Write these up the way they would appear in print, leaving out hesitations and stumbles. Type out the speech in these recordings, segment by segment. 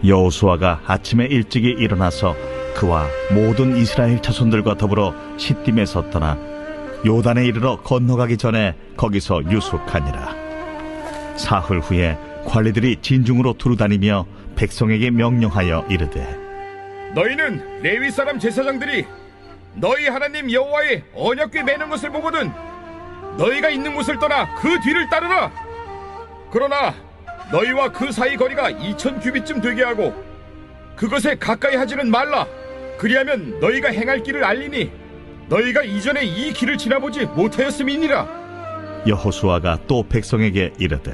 여호수아가 아침에 일찍이 일어나서 그와 모든 이스라엘 자손들과 더불어 시딤에서 떠나 요단에 이르러 건너가기 전에 거기서 유숙하니라. 사흘 후에 관리들이 진중으로 두루다니며 백성에게 명령하여 이르되, 너희는 레위 사람 제사장들이 너희 하나님 여호와의 언약궤 매는 것을 보거든 너희가 있는 곳을 떠나 그 뒤를 따르라. 그러나 너희와 그 사이 거리가 2000규빗쯤 되게 하고 그것에 가까이 하지는 말라. 그리하면 너희가 행할 길을 알리니 너희가 이전에 이 길을 지나보지 못하였음이니라. 여호수아가 또 백성에게 이르되,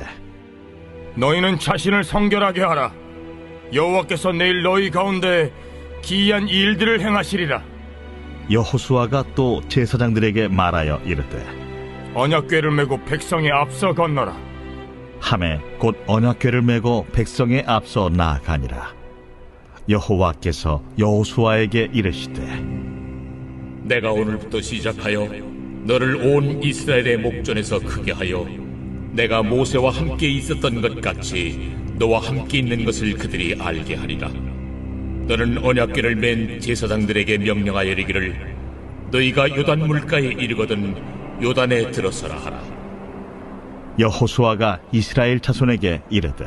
너희는 자신을 성결하게 하라. 여호와께서 내일 너희 가운데 기이한 일들을 행하시리라. 여호수아가 또 제사장들에게 말하여 이르되, 언약궤를 메고 백성의 앞서 건너라. 하매 곧 언약궤를 메고 백성의 앞서 나아가니라. 여호와께서 여호수아에게 이르시되, 내가 오늘부터 시작하여 너를 온 이스라엘의 목전에서 크게 하여 내가 모세와 함께 있었던 것 같이 너와 함께 있는 것을 그들이 알게 하리라. 너는 언약궤를 맨 제사장들에게 명령하여 이르기를 너희가 요단 물가에 이르거든 요단에 들어서라 하라. 여호수아가 이스라엘 자손에게 이르되,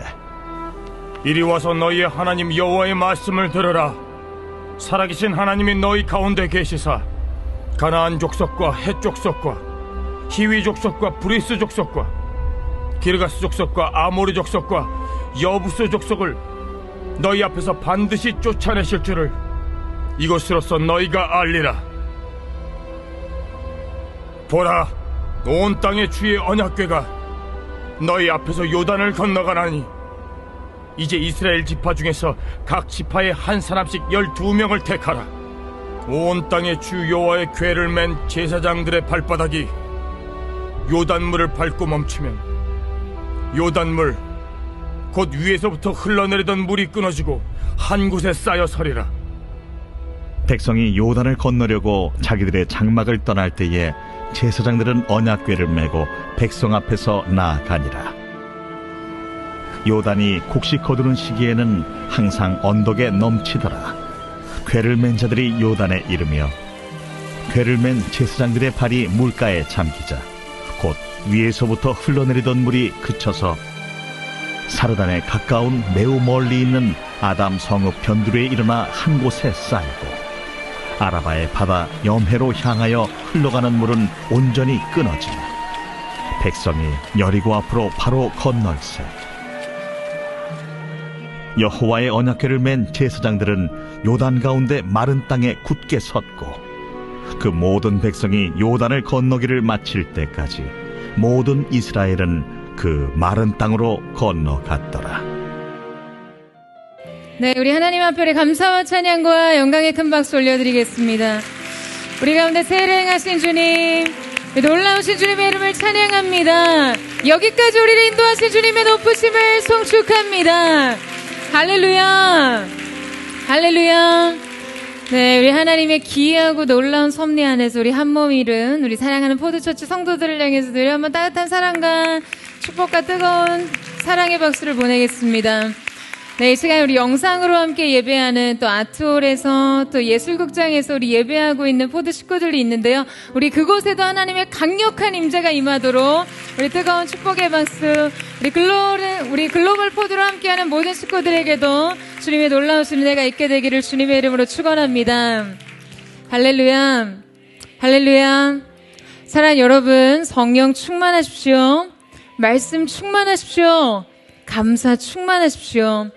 이리 와서 너희의 하나님 여호와의 말씀을 들으라. 살아계신 하나님이 너희 가운데 계시사 가나안 족속과 헷 족속과 히위 족속과 브리스 족속과 기르가스 족속과 아모리 족속과 여부스 족속을 너희 앞에서 반드시 쫓아내실 줄을 이것으로서 너희가 알리라. 보라, 온 땅의 주의 언약궤가 너희 앞에서 요단을 건너가나니 이제 이스라엘 지파 중에서 각 지파에 한 사람씩 12명을 택하라. 온 땅의 주 여호와의 궤를 맨 제사장들의 발바닥이 요단물을 밟고 멈추면 요단물 곧 위에서부터 흘러내리던 물이 끊어지고 한 곳에 쌓여 서리라. 백성이 요단을 건너려고 자기들의 장막을 떠날 때에 제사장들은 언약궤를 메고 백성 앞에서 나아가니라. 요단이 곡식 거두는 시기에는 항상 언덕에 넘치더라. 궤를 맨 자들이 요단에 이르며 궤를 맨 제사장들의 발이 물가에 잠기자 곧 위에서부터 흘러내리던 물이 그쳐서 사르단에 가까운 매우 멀리 있는 아담 성읍 변두리에 일어나 한 곳에 쌓이고 아라바의 바다 염해로 향하여 흘러가는 물은 온전히 끊어지며 백성이 여리고 앞으로 바로 건널세. 여호와의 언약궤를 맨 제사장들은 요단 가운데 마른 땅에 굳게 섰고 그 모든 백성이 요단을 건너기를 마칠 때까지 모든 이스라엘은 그 마른 땅으로 건너갔더라. 네, 우리 하나님 앞에 감사와 찬양과 영광의 큰 박수 올려드리겠습니다. 우리 가운데 세례 행하신 주님, 놀라우신 주님의 이름을 찬양합니다. 여기까지 우리를 인도하신 주님의 높으심을 송축합니다. 할렐루야, 할렐루야. 네, 우리 하나님의 기이하고 놀라운 섭리 안에서 우리 한몸 일은 우리 사랑하는 포도처치 성도들을 향해서 늘 한번 따뜻한 사랑과 축복과 뜨거운 사랑의 박수를 보내겠습니다. 네, 이 시간 우리 영상으로 함께 예배하는 또 아트홀에서 또 예술극장에서 우리 예배하고 있는 포드 식구들이 있는데요. 우리 그곳에도 하나님의 강력한 임재가 임하도록 우리 뜨거운 축복의 박수, 우리 글로벌 포드로 함께하는 모든 식구들에게도 주님의 놀라우신 은혜가 있게 되기를 주님의 이름으로 축원합니다. 할렐루야, 할렐루야. 사랑하는 여러분, 성령 충만하십시오. 말씀 충만하십시오. 감사 충만하십시오.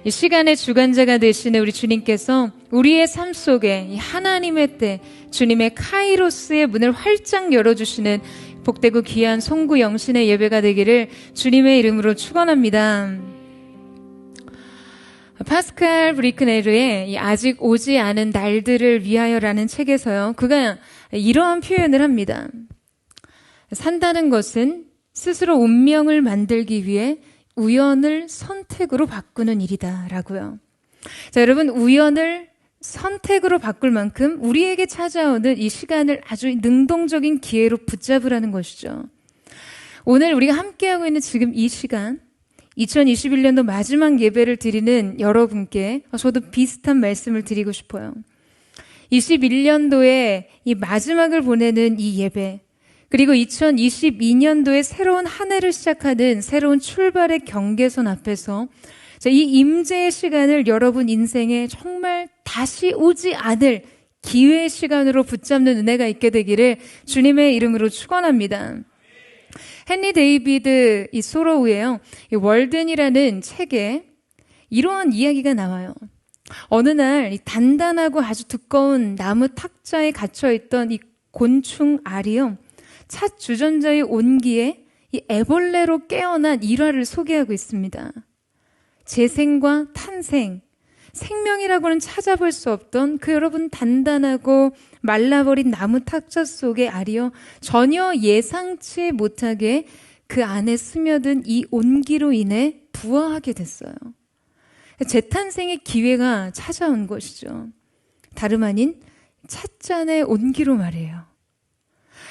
이 시간의 주관자가 되시는 우리 주님께서 우리의 삶 속에 이 하나님의 때, 주님의 카이로스의 문을 활짝 열어주시는 복되고 귀한 송구 영신의 예배가 되기를 주님의 이름으로 축원합니다. 파스칼 브리크네르의 아직 오지 않은 날들을 위하여라는 책에서요, 그가 이러한 표현을 합니다. 산다는 것은 스스로 운명을 만들기 위해 우연을 선택으로 바꾸는 일이다 라고요. 자, 여러분, 우연을 선택으로 바꿀 만큼 우리에게 찾아오는 이 시간을 아주 능동적인 기회로 붙잡으라는 것이죠. 오늘 우리가 함께하고 있는 지금 이 시간, 2021년도 마지막 예배를 드리는 여러분께 저도 비슷한 말씀을 드리고 싶어요. 21년도에 이 마지막을 보내는 이 예배, 그리고 2022년도에 새로운 한 해를 시작하는 새로운 출발의 경계선 앞에서 이 임재의 시간을 여러분 인생에 정말 다시 오지 않을 기회의 시간으로 붙잡는 은혜가 있게 되기를 주님의 이름으로 축원합니다. 헨리 데이비드 이 소로우예요. 이 월든이라는 책에 이러한 이야기가 나와요. 어느 날 이 단단하고 아주 두꺼운 나무 탁자에 갇혀있던 이 곤충 알이요, 차 주전자의 온기에 이 애벌레로 깨어난 일화를 소개하고 있습니다. 재생과 탄생, 생명이라고는 찾아볼 수 없던 그 여러분 단단하고 말라버린 나무 탁자 속의 알이요, 전혀 예상치 못하게 그 안에 스며든 이 온기로 인해 부화하게 됐어요. 재탄생의 기회가 찾아온 것이죠. 다름 아닌 찻잔의 온기로 말이에요.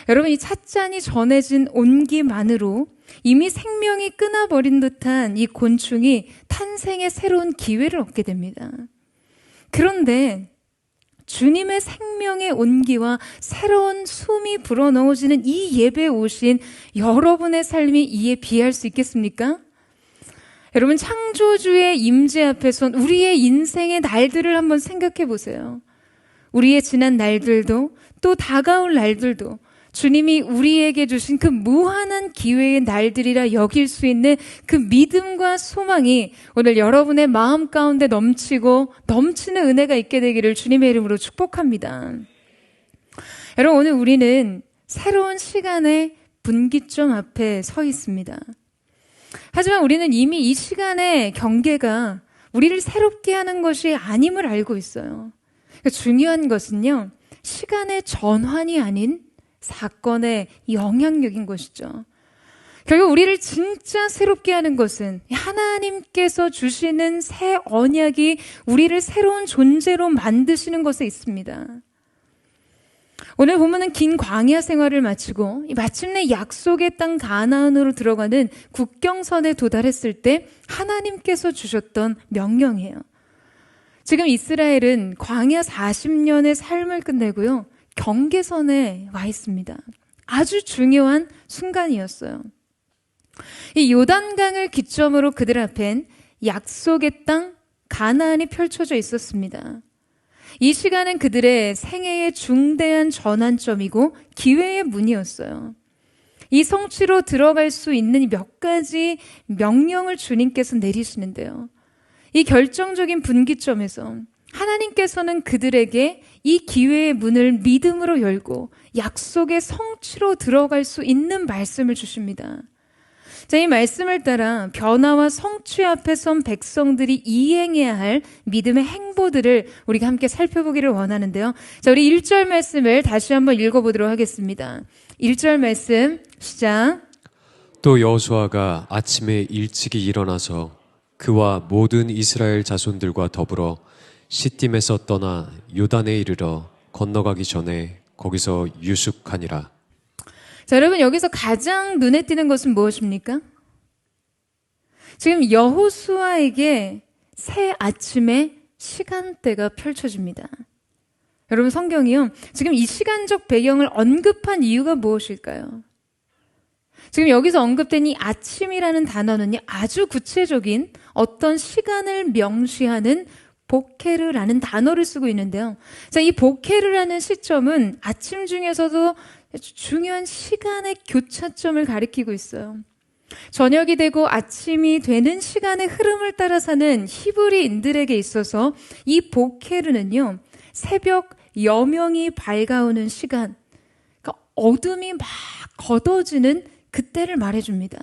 여러분, 이 찻잔이 전해진 온기만으로 이미 생명이 끊어버린 듯한 이 곤충이 탄생의 새로운 기회를 얻게 됩니다. 그런데 주님의 생명의 온기와 새로운 숨이 불어넣어지는 이 예배에 오신 여러분의 삶이 이에 비할 수 있겠습니까? 여러분, 창조주의 임재 앞에선 우리의 인생의 날들을 한번 생각해 보세요. 우리의 지난 날들도 또 다가올 날들도 주님이 우리에게 주신 그 무한한 기회의 날들이라 여길 수 있는 그 믿음과 소망이 오늘 여러분의 마음 가운데 넘치고 넘치는 은혜가 있게 되기를 주님의 이름으로 축복합니다. 여러분, 오늘 우리는 새로운 시간의 분기점 앞에 서 있습니다. 하지만 우리는 이미 이 시간의 경계가 우리를 새롭게 하는 것이 아님을 알고 있어요. 중요한 것은요, 시간의 전환이 아닌 사건의 영향력인 것이죠. 결국 우리를 진짜 새롭게 하는 것은 하나님께서 주시는 새 언약이 우리를 새로운 존재로 만드시는 것에 있습니다. 오늘 보면은 긴 광야 생활을 마치고 마침내 약속의 땅 가나안으로 들어가는 국경선에 도달했을 때 하나님께서 주셨던 명령이에요. 지금 이스라엘은 광야 40년의 삶을 끝내고요, 경계선에 와 있습니다. 아주 중요한 순간이었어요. 이 요단강을 기점으로 그들 앞엔 약속의 땅 가나안이 펼쳐져 있었습니다. 이 시간은 그들의 생애의 중대한 전환점이고 기회의 문이었어요. 이 성취로 들어갈 수 있는 몇 가지 명령을 주님께서 내리시는데요, 이 결정적인 분기점에서 하나님께서는 그들에게 이 기회의 문을 믿음으로 열고 약속의 성취로 들어갈 수 있는 말씀을 주십니다. 자, 이 말씀을 따라 변화와 성취 앞에 선 백성들이 이행해야 할 믿음의 행보들을 우리가 함께 살펴보기를 원하는데요. 자, 우리 1절 말씀을 다시 한번 읽어보도록 하겠습니다. 1절 말씀 시작. 또 여호수아가 아침에 일찍이 일어나서 그와 모든 이스라엘 자손들과 더불어 시딤에서 떠나 요단에 이르러 건너가기 전에 거기서 유숙하니라. 자, 여러분, 여기서 가장 눈에 띄는 것은 무엇입니까? 지금 여호수아에게 새 아침의 시간대가 펼쳐집니다. 여러분, 성경이요, 지금 이 시간적 배경을 언급한 이유가 무엇일까요? 지금 여기서 언급된 이 아침이라는 단어는요, 아주 구체적인 어떤 시간을 명시하는 보케르라는 단어를 쓰고 있는데요. 자, 이 보케르라는 시점은 아침 중에서도 중요한 시간의 교차점을 가리키고 있어요. 저녁이 되고 아침이 되는 시간의 흐름을 따라 사는 히브리인들에게 있어서 이 보케르는요, 새벽 여명이 밝아오는 시간, 그러니까 어둠이 막 걷어지는 그때를 말해줍니다.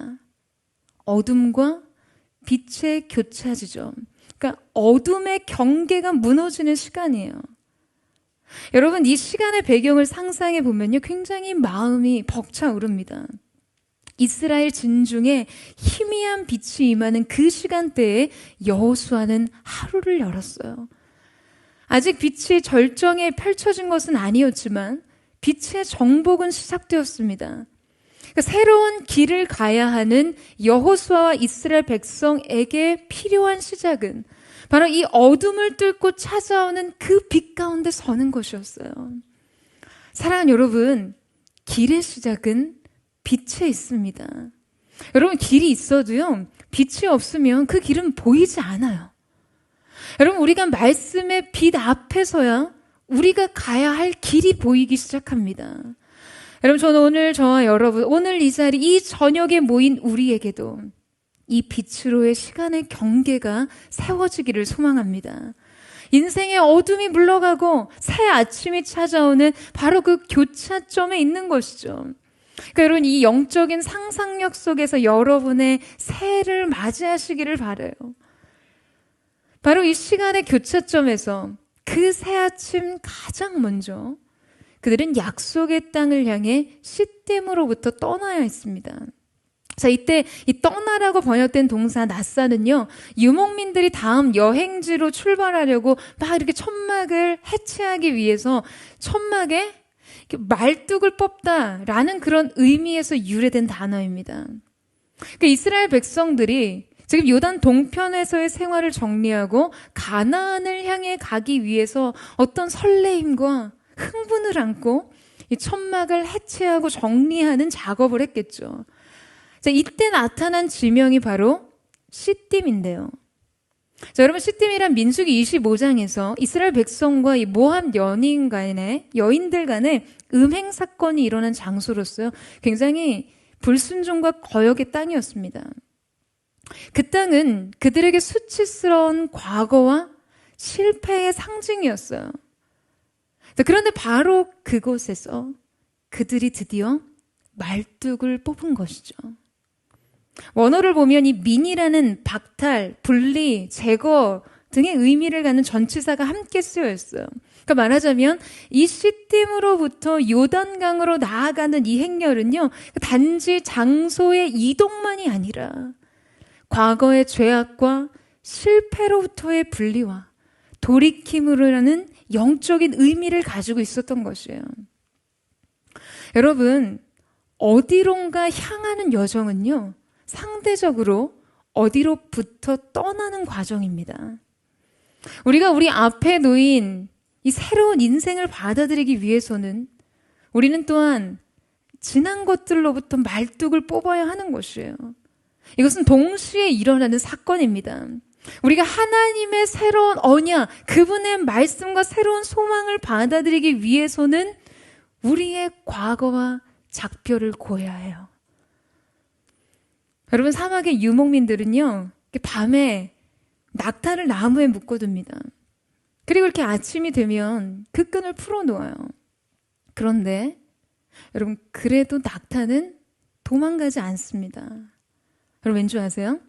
어둠과 빛의 교차지점, 그러니까 어둠의 경계가 무너지는 시간이에요. 여러분, 이 시간의 배경을 상상해 보면요, 굉장히 마음이 벅차오릅니다. 이스라엘 진중에 희미한 빛이 임하는 그 시간대에 여호수아는 하루를 열었어요. 아직 빛이 절정에 펼쳐진 것은 아니었지만 빛의 정복은 시작되었습니다. 그러니까 새로운 길을 가야 하는 여호수아와 이스라엘 백성에게 필요한 시작은 바로 이 어둠을 뚫고 찾아오는 그 빛 가운데 서는 것이었어요. 사랑하는 여러분, 길의 시작은 빛에 있습니다. 여러분, 길이 있어도요, 빛이 없으면 그 길은 보이지 않아요. 여러분, 우리가 말씀의 빛 앞에서야 우리가 가야 할 길이 보이기 시작합니다. 여러분, 저는 오늘 저와 여러분, 오늘 이 자리, 이 저녁에 모인 우리에게도 이 빛으로의 시간의 경계가 세워지기를 소망합니다. 인생의 어둠이 물러가고 새 아침이 찾아오는 바로 그 교차점에 있는 것이죠. 그러니까 여러분, 이 영적인 상상력 속에서 여러분의 새해를 맞이하시기를 바라요. 바로 이 시간의 교차점에서 그 새 아침 가장 먼저 그들은 약속의 땅을 향해 시딤으로부터 떠나야 했습니다. 자, 이때 이 떠나라고 번역된 동사 낫사는요, 유목민들이 다음 여행지로 출발하려고 막 이렇게 천막을 해체하기 위해서 천막에 말뚝을 뽑다라는 그런 의미에서 유래된 단어입니다. 그러니까 이스라엘 백성들이 지금 요단 동편에서의 생활을 정리하고 가나안을 향해 가기 위해서 어떤 설레임과 흥분을 안고 이 천막을 해체하고 정리하는 작업을 했겠죠. 자, 이때 나타난 지명이 바로 시딤인데요. 자, 여러분, 시딤이란 민수기 25장에서 이스라엘 백성과 이 모압 여인들 간의 음행 사건이 일어난 장소로서요, 굉장히 불순종과 거역의 땅이었습니다. 그 땅은 그들에게 수치스러운 과거와 실패의 상징이었어요. 자, 그런데 바로 그곳에서 그들이 드디어 말뚝을 뽑은 것이죠. 원어를 보면 이 민이라는 박탈, 분리, 제거 등의 의미를 갖는 전치사가 함께 쓰여 있어요. 그러니까 말하자면 이 시딤으로부터 요단강으로 나아가는 이 행렬은요, 단지 장소의 이동만이 아니라 과거의 죄악과 실패로부터의 분리와 돌이킴으로라는 영적인 의미를 가지고 있었던 것이에요. 여러분, 어디론가 향하는 여정은요, 상대적으로 어디로부터 떠나는 과정입니다. 우리가 우리 앞에 놓인 이 새로운 인생을 받아들이기 위해서는 우리는 또한 지난 것들로부터 말뚝을 뽑아야 하는 것이에요. 이것은 동시에 일어나는 사건입니다. 우리가 하나님의 새로운 언약, 그분의 말씀과 새로운 소망을 받아들이기 위해서는 우리의 과거와 작별을 고해야 해요. 여러분, 사막의 유목민들은요, 밤에 낙타를 나무에 묶어둡니다. 그리고 이렇게 아침이 되면 그 끈을 풀어놓아요. 그런데 여러분, 그래도 낙타는 도망가지 않습니다. 여러분, 왠 줄 아세요?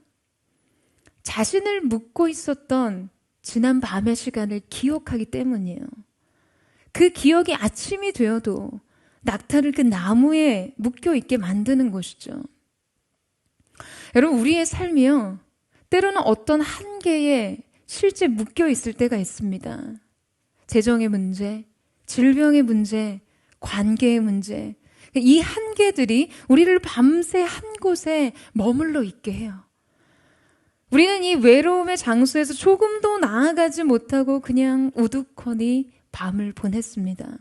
자신을 묶고 있었던 지난 밤의 시간을 기억하기 때문이에요. 그 기억이 아침이 되어도 낙타를 그 나무에 묶여 있게 만드는 것이죠. 여러분, 우리의 삶이요, 때로는 어떤 한계에 실제 묶여 있을 때가 있습니다. 재정의 문제, 질병의 문제, 관계의 문제. 이 한계들이 우리를 밤새 한 곳에 머물러 있게 해요. 우리는 이 외로움의 장소에서 조금도 나아가지 못하고 그냥 우두커니 밤을 보냈습니다.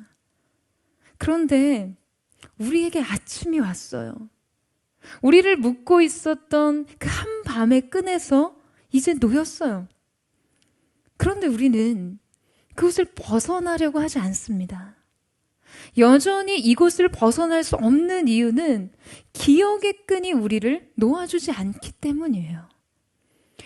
그런데 우리에게 아침이 왔어요. 우리를 묶고 있었던 그 한밤의 끈에서 이제 놓였어요. 그런데 우리는 그곳을 벗어나려고 하지 않습니다. 여전히 이곳을 벗어날 수 없는 이유는 기억의 끈이 우리를 놓아주지 않기 때문이에요.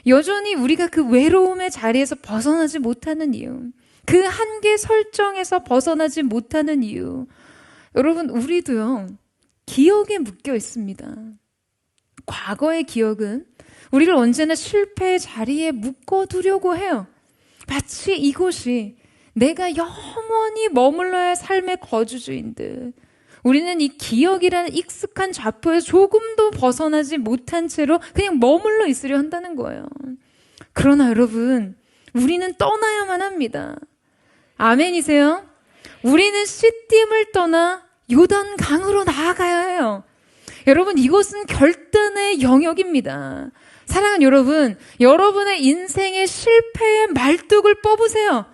여전히 우리가 그 외로움의 자리에서 벗어나지 못하는 이유, 그 한계 설정에서 벗어나지 못하는 이유, 여러분, 우리도요, 기억에 묶여 있습니다. 과거의 기억은 우리를 언제나 실패의 자리에 묶어두려고 해요. 마치 이곳이 내가 영원히 머물러야 할 삶의 거주주인 듯. 우리는 이 기억이라는 익숙한 좌표에서 조금도 벗어나지 못한 채로 그냥 머물러 있으려 한다는 거예요. 그러나 여러분, 우리는 떠나야만 합니다. 아멘이세요? 우리는 시딤을 떠나 요단강으로 나아가야 해요. 여러분, 이것은 결단의 영역입니다. 사랑하는 여러분, 여러분의 인생의 실패의 말뚝을 뽑으세요.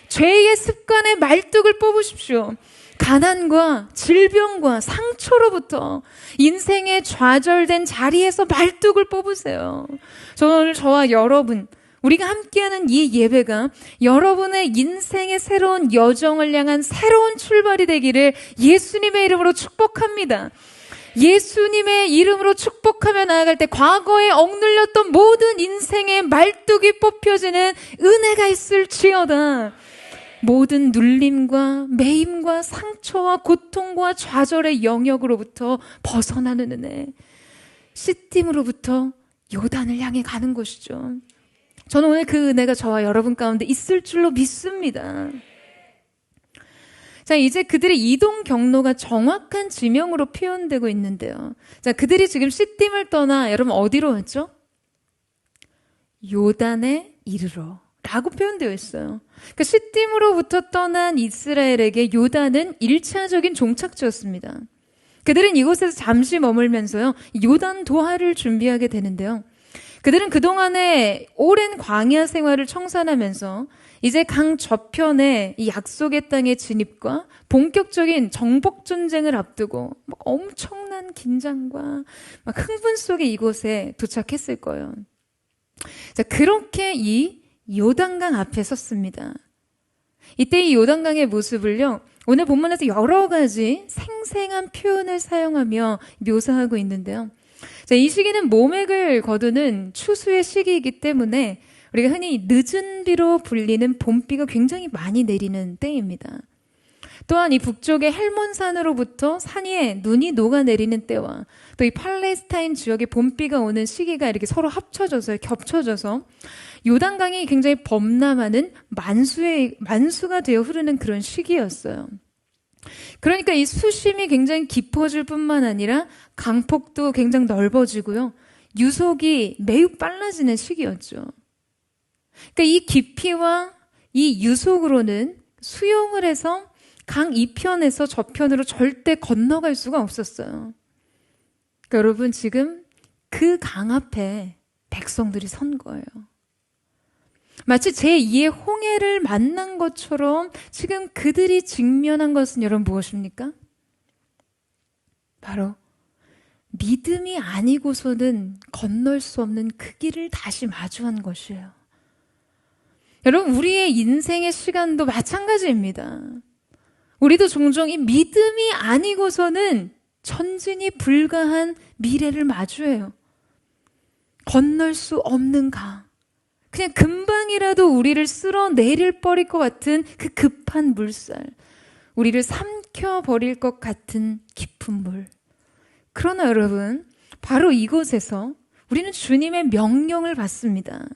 죄의 습관의 말뚝을 뽑으십시오. 가난과 질병과 상처로부터 인생의 좌절된 자리에서 말뚝을 뽑으세요. 오늘 저와 여러분, 우리가 함께하는 이 예배가 여러분의 인생의 새로운 여정을 향한 새로운 출발이 되기를 예수님의 이름으로 축복합니다. 예수님의 이름으로 축복하며 나아갈 때 과거에 억눌렸던 모든 인생의 말뚝이 뽑혀지는 은혜가 있을지어다. 모든 눌림과 매임과 상처와 고통과 좌절의 영역으로부터 벗어나는 은혜, 시딤으로부터 요단을 향해 가는 것이죠. 저는 오늘 그 은혜가 저와 여러분 가운데 있을 줄로 믿습니다. 자, 이제 그들의 이동 경로가 정확한 지명으로 표현되고 있는데요. 자, 그들이 지금 시딤을 떠나 여러분 어디로 왔죠? 요단에 이르러 라고 표현되어 있어요. 그러니까 시딤으로부터 떠난 이스라엘에게 요단은 1차적인 종착지였습니다. 그들은 이곳에서 잠시 머물면서요, 요단 도하를 준비하게 되는데요. 그들은 그동안에 오랜 광야 생활을 청산하면서 이제 강 저편에 이 약속의 땅의 진입과 본격적인 정복 전쟁을 앞두고 막 엄청난 긴장과 막 흥분 속에 이곳에 도착했을 거예요. 자, 그렇게 이 요단강 앞에 섰습니다. 이때 이 요단강의 모습을요, 오늘 본문에서 여러 가지 생생한 표현을 사용하며 묘사하고 있는데요. 자, 이 시기는 모맥을 거두는 추수의 시기이기 때문에 우리가 흔히 늦은 비로 불리는 봄비가 굉장히 많이 내리는 때입니다. 또한 이 북쪽의 헬몬산으로부터 산 위에 눈이 녹아내리는 때와 또 이 팔레스타인 지역의 봄비가 오는 시기가 이렇게 서로 겹쳐져서 요단강이 굉장히 범람하는 만수가 되어 흐르는 그런 시기였어요. 그러니까 이 수심이 굉장히 깊어질 뿐만 아니라 강폭도 굉장히 넓어지고요. 유속이 매우 빨라지는 시기였죠. 그러니까 이 깊이와 이 유속으로는 수용을 해서 강 이편에서 저편으로 절대 건너갈 수가 없었어요. 그러니까 여러분, 지금 그 강 앞에 백성들이 선 거예요. 마치 제2의 홍해를 만난 것처럼 지금 그들이 직면한 것은 여러분 무엇입니까? 바로 믿음이 아니고서는 건널 수 없는 그 길을 다시 마주한 것이에요. 여러분, 우리의 인생의 시간도 마찬가지입니다. 우리도 종종 이 믿음이 아니고서는 전진이 불가한 미래를 마주해요. 건널 수 없는 강. 그냥 금방이라도 우리를 쓸어내릴 뻔일 것 같은 그 급한 물살. 우리를 삼켜버릴 것 같은 깊은 물. 그러나 여러분, 바로 이곳에서 우리는 주님의 명령을 받습니다.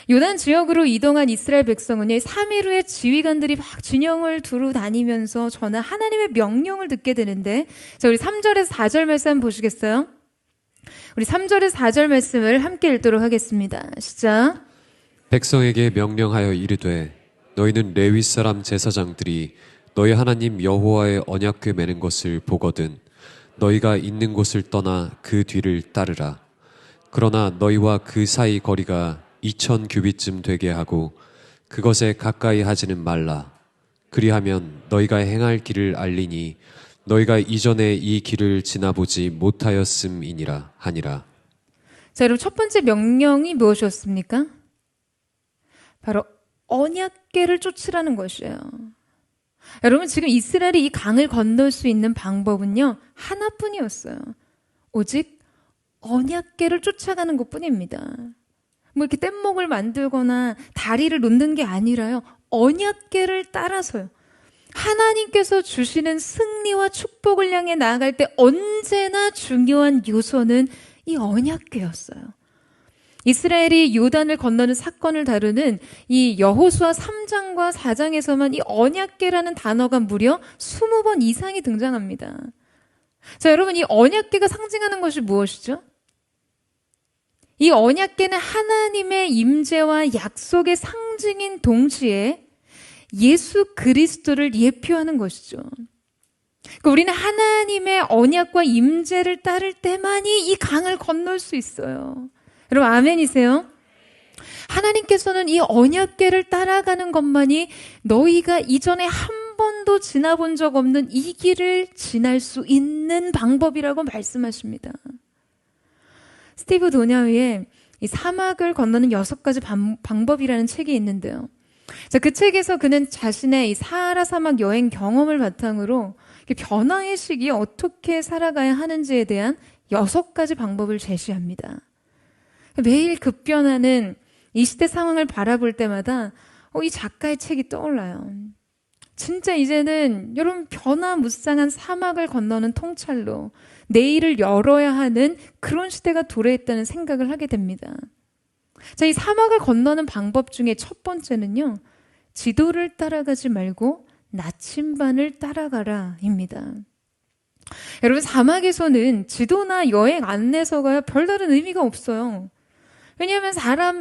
요단 지역으로 이동한 이스라엘 백성은요, 3일 후에 지휘관들이 막 진영을 두루 다니면서 전한 하나님의 명령을 듣게 되는데, 자, 우리 3절에서 4절 말씀 한번 보시겠어요? 우리 3절에서 4절 말씀을 함께 읽도록 하겠습니다. 시작. 백성에게 명령하여 이르되 너희는 레위 사람 제사장들이 너희 하나님 여호와의 언약궤 매는 것을 보거든 너희가 있는 곳을 떠나 그 뒤를 따르라. 그러나 너희와 그 사이 거리가 2000 규빗쯤 되게 하고 그것에 가까이 하지는 말라. 그리하면 너희가 행할 길을 알리니 너희가 이전에 이 길을 지나보지 못하였음이니라 하니라. 자, 여러분, 첫 번째 명령이 무엇이었습니까? 바로 언약궤를 쫓으라는 것이에요. 여러분, 지금 이스라엘이 이 강을 건널 수 있는 방법은요, 하나뿐이었어요. 오직 언약궤를 쫓아가는 것뿐입니다. 뭐 이렇게 뗏목을 만들거나 다리를 놓는 게 아니라요, 언약궤를 따라서요. 하나님께서 주시는 승리와 축복을 향해 나아갈 때 언제나 중요한 요소는 이 언약궤였어요. 이스라엘이 요단을 건너는 사건을 다루는 이 여호수아 3장과 4장에서만 이 언약궤라는 단어가 무려 20번 이상이 등장합니다. 자, 여러분, 이 언약궤가 상징하는 것이 무엇이죠? 이 언약궤는 하나님의 임재와 약속의 상징인 동시에 예수 그리스도를 예표하는 것이죠. 그러니까 우리는 하나님의 언약과 임재를 따를 때만이 이 강을 건널 수 있어요. 여러분 아멘이세요? 하나님께서는 이 언약궤를 따라가는 것만이 너희가 이전에 한 번도 지나본 적 없는 이 길을 지날 수 있는 방법이라고 말씀하십니다. 스티브 도냐의 이 사막을 건너는 6가지 방법이라는 책이 있는데요. 자, 그 책에서 그는 자신의 이 사하라 사막 여행 경험을 바탕으로 변화의 시기에 어떻게 살아가야 하는지에 대한 6가지 방법을 제시합니다. 매일 급변하는 이 시대 상황을 바라볼 때마다 이 작가의 책이 떠올라요. 진짜 이제는 여러분 변화무쌍한 사막을 건너는 통찰로 내일을 열어야 하는 그런 시대가 도래했다는 생각을 하게 됩니다. 자, 이 사막을 건너는 방법 중에 첫 번째는요, 지도를 따라가지 말고 나침반을 따라가라입니다. 여러분 사막에서는 지도나 여행 안내서가 별다른 의미가 없어요. 왜냐하면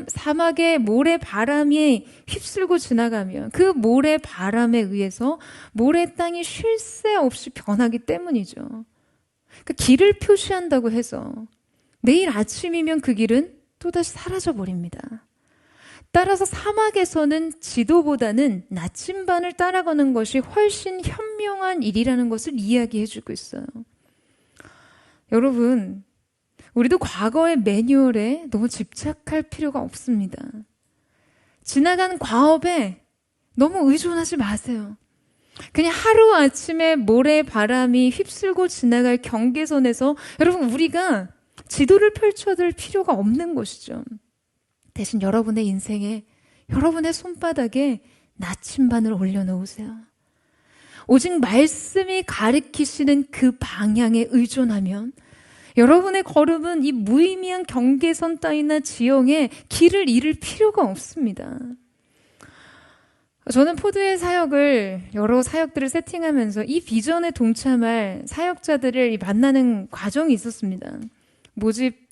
사막의 모래 바람이 휩쓸고 지나가면 그 모래 바람에 의해서 모래 땅이 쉴 새 없이 변하기 때문이죠. 그러니까 길을 표시한다고 해서 내일 아침이면 그 길은 또다시 사라져 버립니다. 따라서 사막에서는 지도보다는 나침반을 따라가는 것이 훨씬 현명한 일이라는 것을 이야기해 주고 있어요. 여러분, 우리도 과거의 매뉴얼에 너무 집착할 필요가 없습니다. 지나간 과업에 너무 의존하지 마세요. 그냥 하루아침에 모래 바람이 휩쓸고 지나갈 경계선에서 여러분 우리가 지도를 펼쳐둘 필요가 없는 것이죠. 대신 여러분의 인생에 여러분의 손바닥에 나침반을 올려놓으세요. 오직 말씀이 가리키시는 그 방향에 의존하면 여러분의 걸음은 이 무의미한 경계선 따위나 지형에 길을 잃을 필요가 없습니다. 저는 포드의 사역을 여러 사역들을 세팅하면서 이 비전에 동참할 사역자들을 만나는 과정이 있었습니다. 모집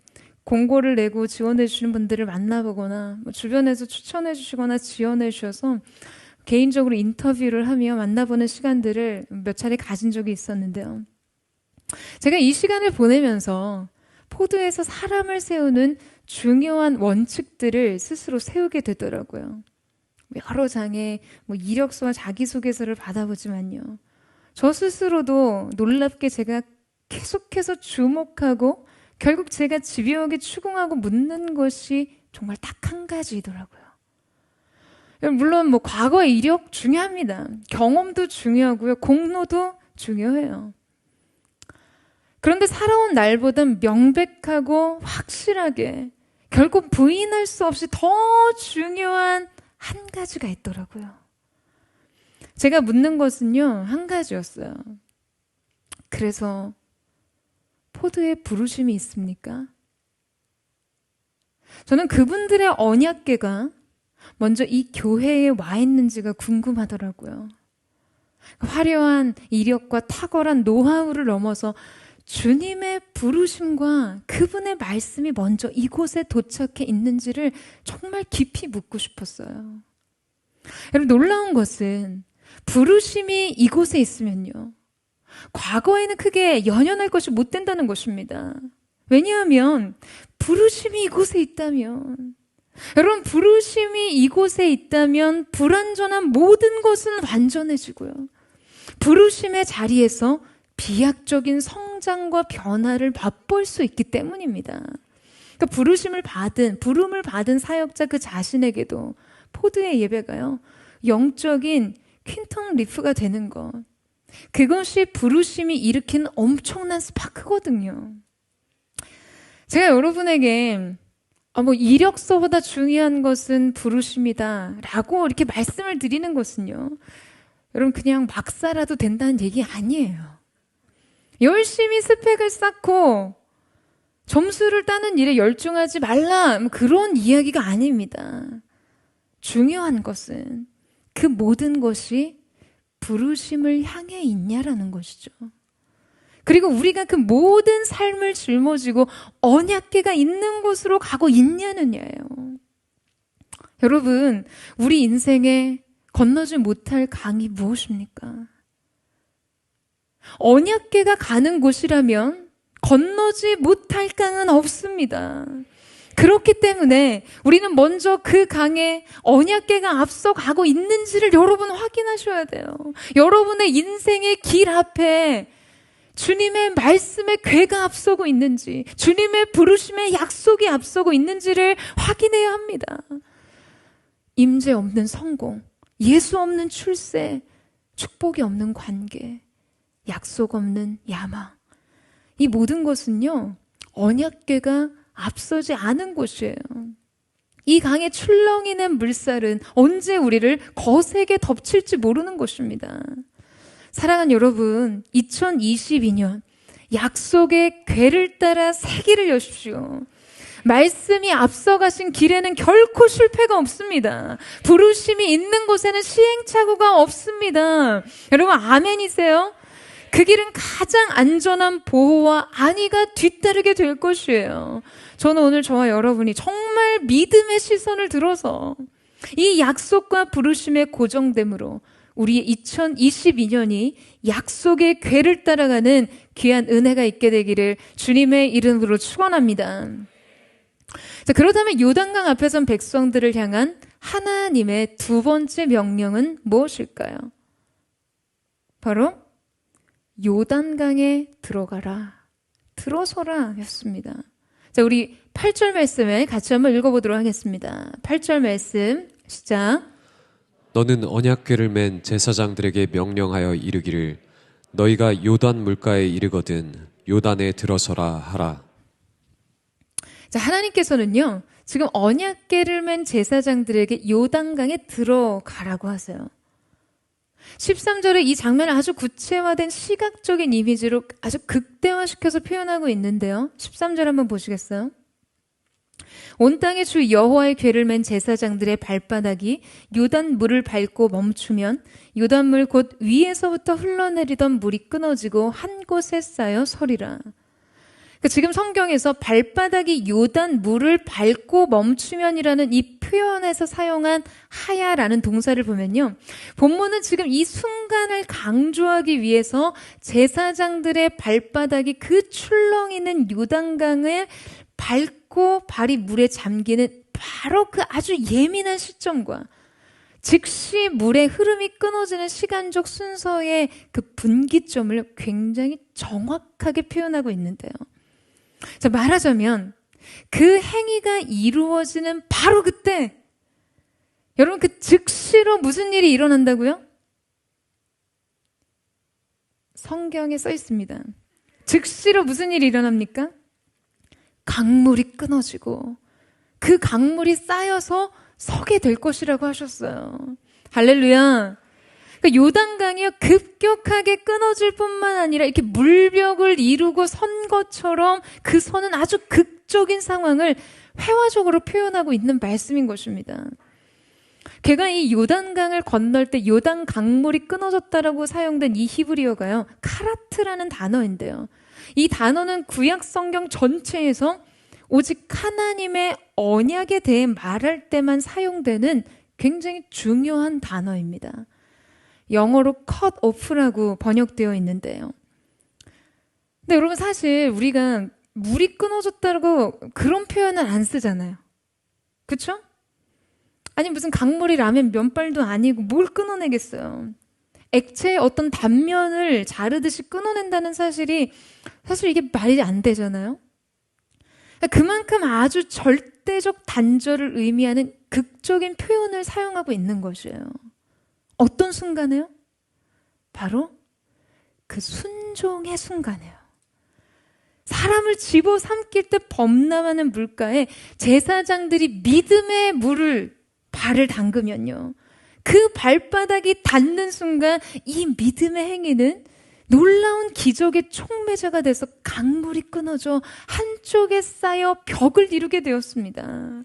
공고를 내고 지원해 주시는 분들을 만나보거나 주변에서 추천해 주시거나 지원해 주셔서 개인적으로 인터뷰를 하며 만나보는 시간들을 몇 차례 가진 적이 있었는데요. 제가 이 시간을 보내면서 포드에서 사람을 세우는 중요한 원칙들을 스스로 세우게 되더라고요. 여러 장의 이력서와 자기소개서를 받아보지만요. 저 스스로도 놀랍게 제가 계속해서 주목하고 결국 제가 집요하게 추궁하고 묻는 것이 정말 딱 한 가지이더라고요. 물론 과거의 이력 중요합니다. 경험도 중요하고요. 공로도 중요해요. 그런데 살아온 날보다 명백하고 확실하게 결국 부인할 수 없이 더 중요한 한 가지가 있더라고요. 제가 묻는 것은요, 한 가지였어요. 그래서 포드의 부르심이 있습니까? 저는 그분들의 언약궤가 먼저 이 교회에 와 있는지가 궁금하더라고요. 화려한 이력과 탁월한 노하우를 넘어서 주님의 부르심과 그분의 말씀이 먼저 이곳에 도착해 있는지를 정말 깊이 묻고 싶었어요. 여러분 놀라운 것은 부르심이 이곳에 있으면요, 과거에는 크게 연연할 것이 못 된다는 것입니다. 왜냐하면 부르심이 이곳에 있다면, 여러분 부르심이 이곳에 있다면 불완전한 모든 것은 완전해지고요, 부르심의 자리에서 비약적인 성장과 변화를 맛볼 수 있기 때문입니다. 그러니까 부름을 받은 사역자 그 자신에게도 포드의 예배가요, 영적인 퀸턴 리프가 되는 것, 그것이 부르심이 일으킨 엄청난 스파크거든요. 제가 여러분에게 이력서보다 중요한 것은 부르심이다 라고 이렇게 말씀을 드리는 것은요, 여러분 그냥 막 살아도 된다는 얘기 아니에요. 열심히 스펙을 쌓고 점수를 따는 일에 열중하지 말라, 그런 이야기가 아닙니다. 중요한 것은 그 모든 것이 부르심을 향해 있냐라는 것이죠. 그리고 우리가 그 모든 삶을 짊어지고 언약궤가 있는 곳으로 가고 있냐느냐예요. 여러분, 우리 인생에 건너지 못할 강이 무엇입니까? 언약궤가 가는 곳이라면 건너지 못할 강은 없습니다. 그렇기 때문에 우리는 먼저 그 강에 언약궤가 앞서가고 있는지를 여러분 확인하셔야 돼요. 여러분의 인생의 길 앞에 주님의 말씀의 궤가 앞서고 있는지, 주님의 부르심의 약속이 앞서고 있는지를 확인해야 합니다. 임재 없는 성공, 예수 없는 출세, 축복이 없는 관계, 약속 없는 야망, 이 모든 것은요, 언약궤가 앞서지 않은 곳이에요. 이 강에 출렁이는 물살은 언제 우리를 거세게 덮칠지 모르는 것입니다. 사랑하는 여러분, 2022년 약속의 궤를 따라 새 길을 여십시오. 말씀이 앞서가신 길에는 결코 실패가 없습니다. 부르심이 있는 곳에는 시행착오가 없습니다. 여러분 아멘이세요? 그 길은 가장 안전한 보호와 안위가 뒤따르게 될 것이에요. 저는 오늘 저와 여러분이 정말 믿음의 시선을 들어서 이 약속과 부르심의 고정됨으로 우리의 2022년이 약속의 궤를 따라가는 귀한 은혜가 있게 되기를 주님의 이름으로 축원합니다. 자, 그렇다면 요단강 앞에 선 백성들을 향한 하나님의 두 번째 명령은 무엇일까요? 바로 요단강에 들어가라, 들어서라 였습니다. 자, 우리 8절 말씀을 같이 한번 읽어보도록 하겠습니다. 8절 말씀 시작. 너는 언약궤를 맨 제사장들에게 명령하여 이르기를 너희가 요단 물가에 이르거든 요단에 들어서라 하라. 자, 하나님께서는요, 지금 언약궤를 맨 제사장들에게 요단강에 들어가라고 하세요. 13절에 이 장면을 아주 구체화된 시각적인 이미지로 아주 극대화시켜서 표현하고 있는데요. 13절 한번 보시겠어요? 온 땅의 주 여호와의 궤를 맨 제사장들의 발바닥이 요단 물을 밟고 멈추면 요단물 곧 위에서부터 흘러내리던 물이 끊어지고 한 곳에 쌓여 서리라. 지금 성경에서 발바닥이 요단 물을 밟고 멈추면이라는 이 표현에서 사용한 하야라는 동사를 보면요, 본문은 지금 이 순간을 강조하기 위해서 제사장들의 발바닥이 그 출렁이는 요단강을 밟고 발이 물에 잠기는 바로 그 아주 예민한 시점과 즉시 물의 흐름이 끊어지는 시간적 순서의 그 분기점을 굉장히 정확하게 표현하고 있는데요. 자, 말하자면 그 행위가 이루어지는 바로 그때, 여러분 그 즉시로 무슨 일이 일어난다고요? 성경에 써 있습니다. 즉시로 무슨 일이 일어납니까? 강물이 끊어지고 그 강물이 쌓여서 서게 될 것이라고 하셨어요. 할렐루야. 그 요단강이 급격하게 끊어질 뿐만 아니라 이렇게 물벽을 이루고 선 것처럼 그 선은 아주 극적인 상황을 회화적으로 표현하고 있는 말씀인 것입니다. 걔가 이 요단강을 건널 때 요단 강물이 끊어졌다라고 사용된 이 히브리어가요, 카라트라는 단어인데요. 이 단어는 구약 성경 전체에서 오직 하나님의 언약에 대해 말할 때만 사용되는 굉장히 중요한 단어입니다. 영어로 cut off라고 번역되어 있는데요. 근데 여러분 사실 우리가 물이 끊어졌다고 그런 표현은 안 쓰잖아요. 그렇죠? 아니 무슨 강물이 라면 면발도 아니고 뭘 끊어내겠어요. 액체의 어떤 단면을 자르듯이 끊어낸다는 사실이 사실 이게 말이 안 되잖아요. 그만큼 아주 절대적 단절을 의미하는 극적인 표현을 사용하고 있는 것이에요. 어떤 순간에요? 바로 그 순종의 순간이에요. 사람을 집어삼킬 때 범람하는 물가에 제사장들이 믿음의 물을 발을 담그면요, 그 발바닥이 닿는 순간 이 믿음의 행위는 놀라운 기적의 촉매자가 돼서 강물이 끊어져 한쪽에 쌓여 벽을 이루게 되었습니다.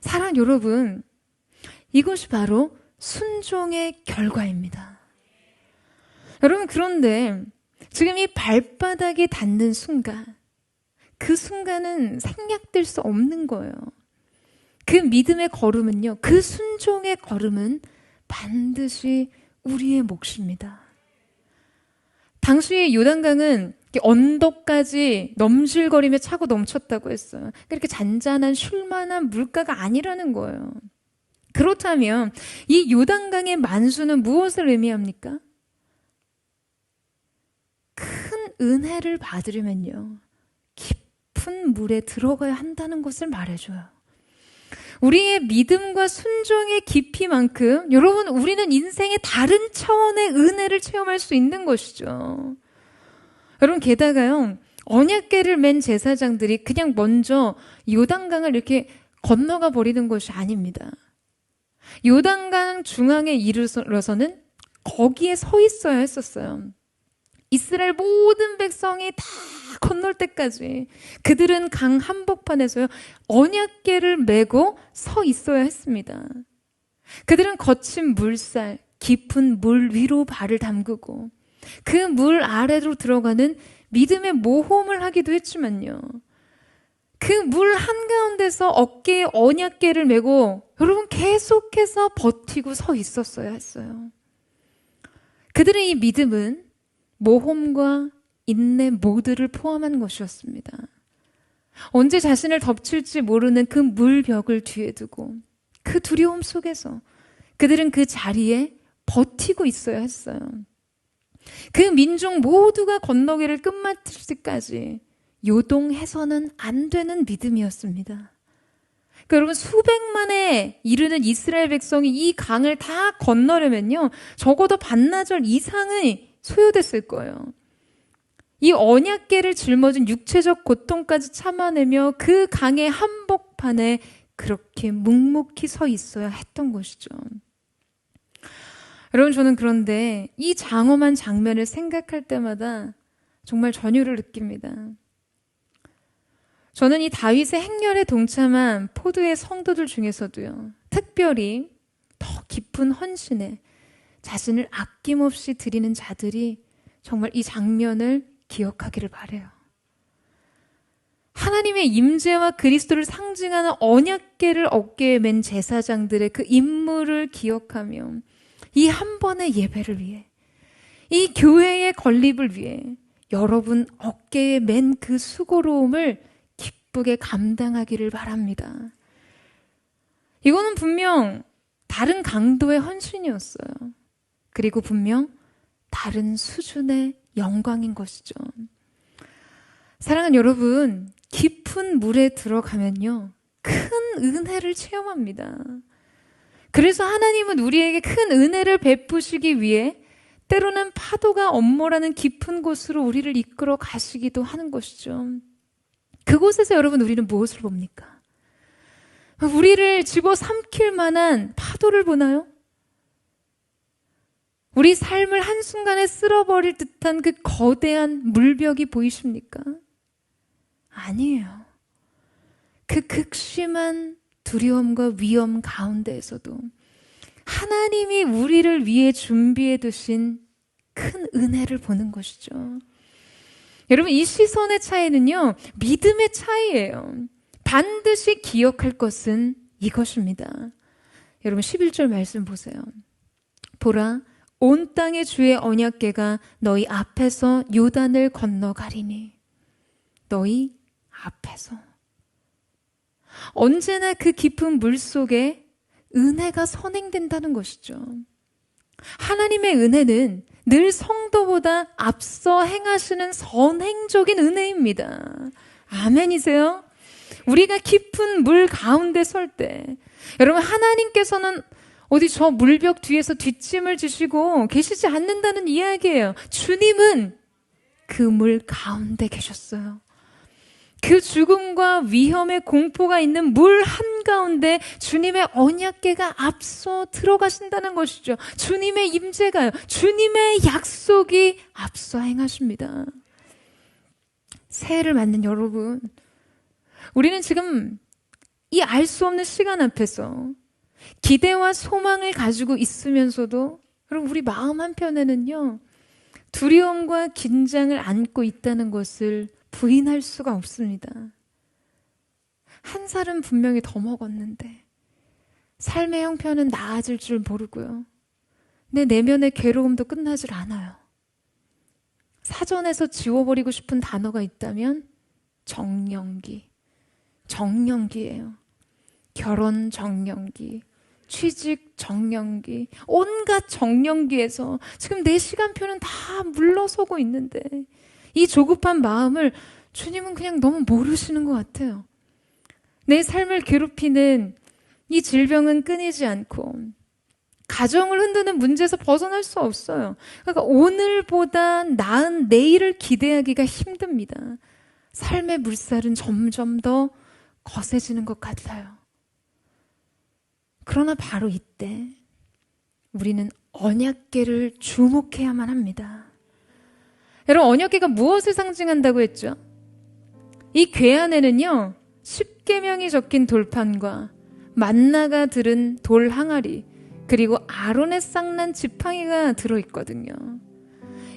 사랑 여러분, 이것이 바로 순종의 결과입니다. 여러분, 그런데 지금 이 발바닥이 닿는 순간, 그 순간은 생략될 수 없는 거예요. 그 믿음의 걸음은요, 그 순종의 걸음은 반드시 우리의 몫입니다. 당시에 요단강은 이렇게 언덕까지 넘실거리며 차고 넘쳤다고 했어요. 그렇게 잔잔한 쉴만한 물가가 아니라는 거예요. 그렇다면 이 요단강의 만수는 무엇을 의미합니까? 큰 은혜를 받으려면요, 깊은 물에 들어가야 한다는 것을 말해줘요. 우리의 믿음과 순종의 깊이만큼 여러분, 우리는 인생의 다른 차원의 은혜를 체험할 수 있는 것이죠. 여러분, 게다가요, 언약궤를 맨 제사장들이 그냥 먼저 요단강을 이렇게 건너가 버리는 것이 아닙니다. 요단강 중앙에 이르러서는 거기에 서 있어야 했었어요. 이스라엘 모든 백성이 다 건널 때까지 그들은 강 한복판에서요, 언약궤를 메고 서 있어야 했습니다. 그들은 거친 물살, 깊은 물 위로 발을 담그고 그 물 아래로 들어가는 믿음의 모험을 하기도 했지만요, 그 물 한가운데서 어깨에 언약궤를 메고 여러분 계속해서 버티고 서 있었어야 했어요. 그들의 이 믿음은 모험과 인내 모두를 포함한 것이었습니다. 언제 자신을 덮칠지 모르는 그 물벽을 뒤에 두고 그 두려움 속에서 그들은 그 자리에 버티고 있어야 했어요. 그 민족 모두가 건너기를 끝마칠 때까지 요동해서는 안 되는 믿음이었습니다. 그러니까 여러분, 수백만에 이르는 이스라엘 백성이 이 강을 다 건너려면요, 적어도 반나절 이상이 소요됐을 거예요. 이 언약궤를 짊어진 육체적 고통까지 참아내며 그 강의 한복판에 그렇게 묵묵히 서 있어야 했던 것이죠. 여러분, 저는 그런데 이 장엄한 장면을 생각할 때마다 정말 전율을 느낍니다. 저는 이 다윗의 행렬에 동참한 포도의 성도들 중에서도요, 특별히 더 깊은 헌신에 자신을 아낌없이 드리는 자들이 정말 이 장면을 기억하기를 바라요. 하나님의 임재와 그리스도를 상징하는 언약궤를 어깨에 맨 제사장들의 그 임무를 기억하며 이 한 번의 예배를 위해, 이 교회의 건립을 위해 여러분 어깨에 맨 그 수고로움을 기쁘게 감당하기를 바랍니다. 이거는 분명 다른 강도의 헌신이었어요. 그리고 분명 다른 수준의 영광인 것이죠. 사랑하는 여러분, 깊은 물에 들어가면요, 큰 은혜를 체험합니다. 그래서 하나님은 우리에게 큰 은혜를 베푸시기 위해 때로는 파도가 엄몰하는 깊은 곳으로 우리를 이끌어 가시기도 하는 것이죠. 그곳에서 여러분, 우리는 무엇을 봅니까? 우리를 집어삼킬 만한 파도를 보나요? 우리 삶을 한순간에 쓸어버릴 듯한 그 거대한 물벽이 보이십니까? 아니에요. 그 극심한 두려움과 위험 가운데에서도 하나님이 우리를 위해 준비해 두신 큰 은혜를 보는 것이죠. 여러분, 이 시선의 차이는요, 믿음의 차이예요. 반드시 기억할 것은 이것입니다. 여러분, 11절 말씀 보세요. 보라, 온 땅의 주의 언약궤가 너희 앞에서 요단을 건너가리니. 너희 앞에서. 언제나 그 깊은 물 속에 은혜가 선행된다는 것이죠. 하나님의 은혜는 늘 성도보다 앞서 행하시는 선행적인 은혜입니다. 아멘이세요? 우리가 깊은 물 가운데 설 때, 여러분, 하나님께서는 어디 저 물벽 뒤에서 뒷짐을 지시고 계시지 않는다는 이야기예요. 주님은 그 물 가운데 계셨어요. 그 죽음과 위험의 공포가 있는 물 한가운데 주님의 언약궤가 앞서 들어가신다는 것이죠. 주님의 임재가요, 주님의 약속이 앞서 행하십니다. 새해를 맞는 여러분, 우리는 지금 이 알 수 없는 시간 앞에서 기대와 소망을 가지고 있으면서도 여러분, 우리 마음 한편에는요, 두려움과 긴장을 안고 있다는 것을 부인할 수가 없습니다. 한 살은 분명히 더 먹었는데 삶의 형편은 나아질 줄 모르고요, 내 내면의 괴로움도 끝나질 않아요. 사전에서 지워버리고 싶은 단어가 있다면 정년기예요. 결혼 정년기, 취직 정년기, 온갖 정년기에서 지금 내 시간표는 다 물러서고 있는데 이 조급한 마음을 주님은 그냥 너무 모르시는 것 같아요. 내 삶을 괴롭히는 이 질병은 끊이지 않고 가정을 흔드는 문제에서 벗어날 수 없어요. 그러니까 오늘보다 나은 내일을 기대하기가 힘듭니다. 삶의 물살은 점점 더 거세지는 것 같아요. 그러나 바로 이때 우리는 언약궤를 주목해야만 합니다. 여러분, 언약궤가 무엇을 상징한다고 했죠? 이 궤 안에는요, 10계명이 적힌 돌판과 만나가 들은 돌 항아리, 그리고 아론의 쌍난 지팡이가 들어있거든요.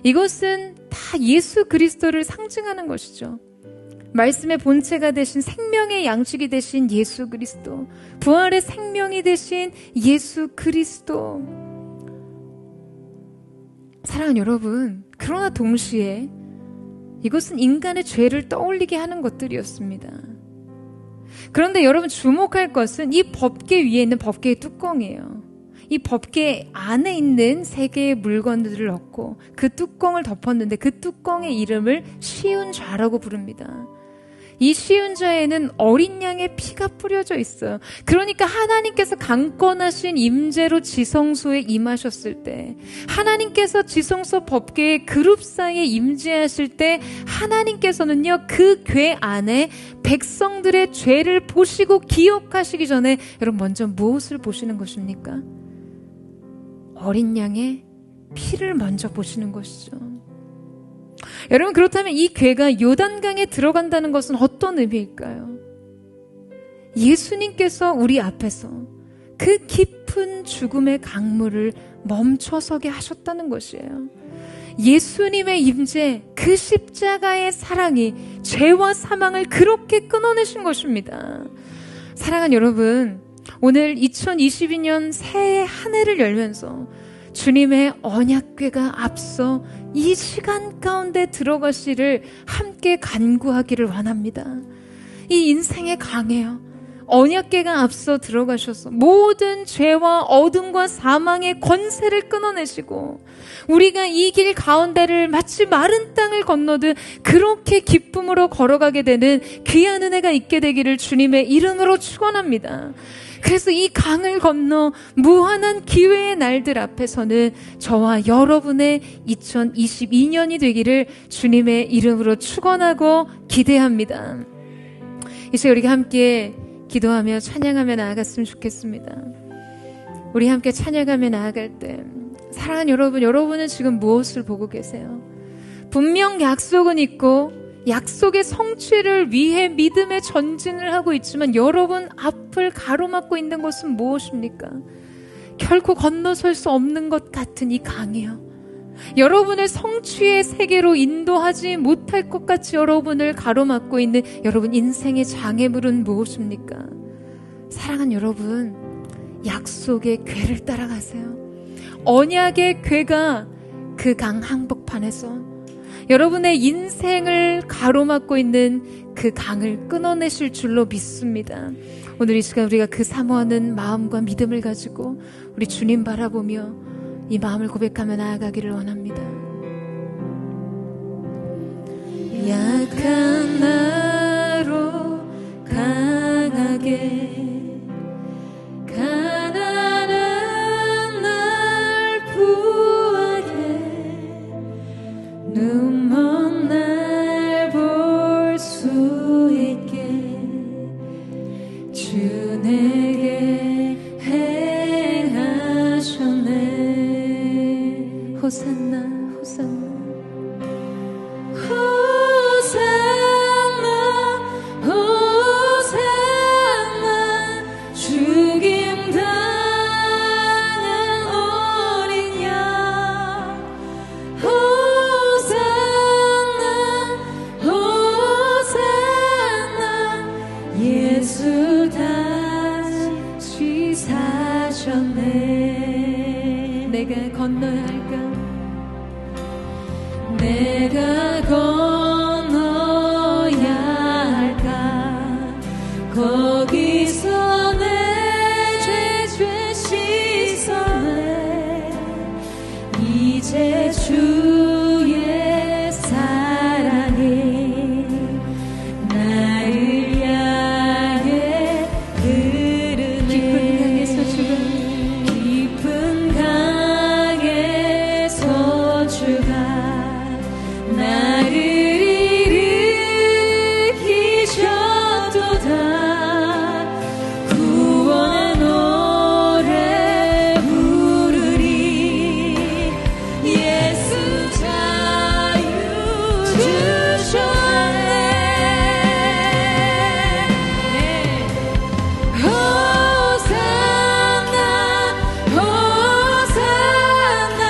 이것은 다 예수 그리스도를 상징하는 것이죠. 말씀의 본체가 되신 생명의 양식이 되신 예수 그리스도, 부활의 생명이 되신 예수 그리스도. 사랑하는 여러분, 그러나 동시에 이것은 인간의 죄를 떠올리게 하는 것들이었습니다. 그런데 여러분 주목할 것은 이 법궤 위에 있는 법궤의 뚜껑이에요. 이 법궤 안에 있는 세 개의 물건들을 넣고 그 뚜껑을 덮었는데 그 뚜껑의 이름을 시운좌라고 부릅니다. 이 시운좌에는 어린 양의 피가 뿌려져 있어요. 그러니까 하나님께서 강권하신 임재로 지성소에 임하셨을 때, 하나님께서 지성소 법궤의 그룹 사이에 임재하실 때 하나님께서는요, 그 궤 안에 백성들의 죄를 보시고 기억하시기 전에 여러분 먼저 무엇을 보시는 것입니까? 어린 양의 피를 먼저 보시는 것이죠. 여러분, 그렇다면 이 궤가 요단강에 들어간다는 것은 어떤 의미일까요? 예수님께서 우리 앞에서 그 깊은 죽음의 강물을 멈춰서게 하셨다는 것이에요. 예수님의 임재, 그 십자가의 사랑이 죄와 사망을 그렇게 끊어내신 것입니다. 사랑하는 여러분, 오늘 2022년 새해 한 해를 열면서 주님의 언약궤가 앞서 이 시간 가운데 들어가시를 함께 간구하기를 원합니다. 이 인생의 강해요. 언약궤가 앞서 들어가셔서 모든 죄와 어둠과 사망의 권세를 끊어내시고 우리가 이 길 가운데를 마치 마른 땅을 건너듯 그렇게 기쁨으로 걸어가게 되는 귀한 은혜가 있게 되기를 주님의 이름으로 축원합니다. 그래서 이 강을 건너 무한한 기회의 날들 앞에서는 저와 여러분의 2022년이 되기를 주님의 이름으로 축원하고 기대합니다. 이제 우리가 함께 기도하며 찬양하며 나아갔으면 좋겠습니다. 우리 함께 찬양하며 나아갈 때 사랑하는 여러분, 여러분은 지금 무엇을 보고 계세요? 분명 약속은 있고 약속의 성취를 위해 믿음의 전진을 하고 있지만 여러분 앞을 가로막고 있는 것은 무엇입니까? 결코 건너설 수 없는 것 같은 이 강이요. 여러분을 성취의 세계로 인도하지 못할 것 같이 여러분을 가로막고 있는 여러분 인생의 장애물은 무엇입니까? 사랑하는 여러분, 약속의 궤를 따라가세요. 언약의 궤가 그 강 한복판에서 여러분의 인생을 가로막고 있는 그 강을 끊어내실 줄로 믿습니다. 오늘 이 시간 우리가 그 사모하는 마음과 믿음을 가지고 우리 주님 바라보며 이 마음을 고백하며 나아가기를 원합니다. 약한 나로 강하게 가난한 날 부하게 눈먼 날 볼 수 있게 주 내게 행하셨네. 호산나 호산나 호산나 호산나 죽임 당한 어린 양 호산나 호산나 예수 다시 사셨네. 내가 건너야 할까? 내가 건너야 할까 거기서 내 죄 씻어내 이제 주의 사랑이 나를 향해 흐르네 깊은 강에서 주가 나를 일으키셨도다 구원의 노래 부르리 예수 자유 주셨네 호산나 호산나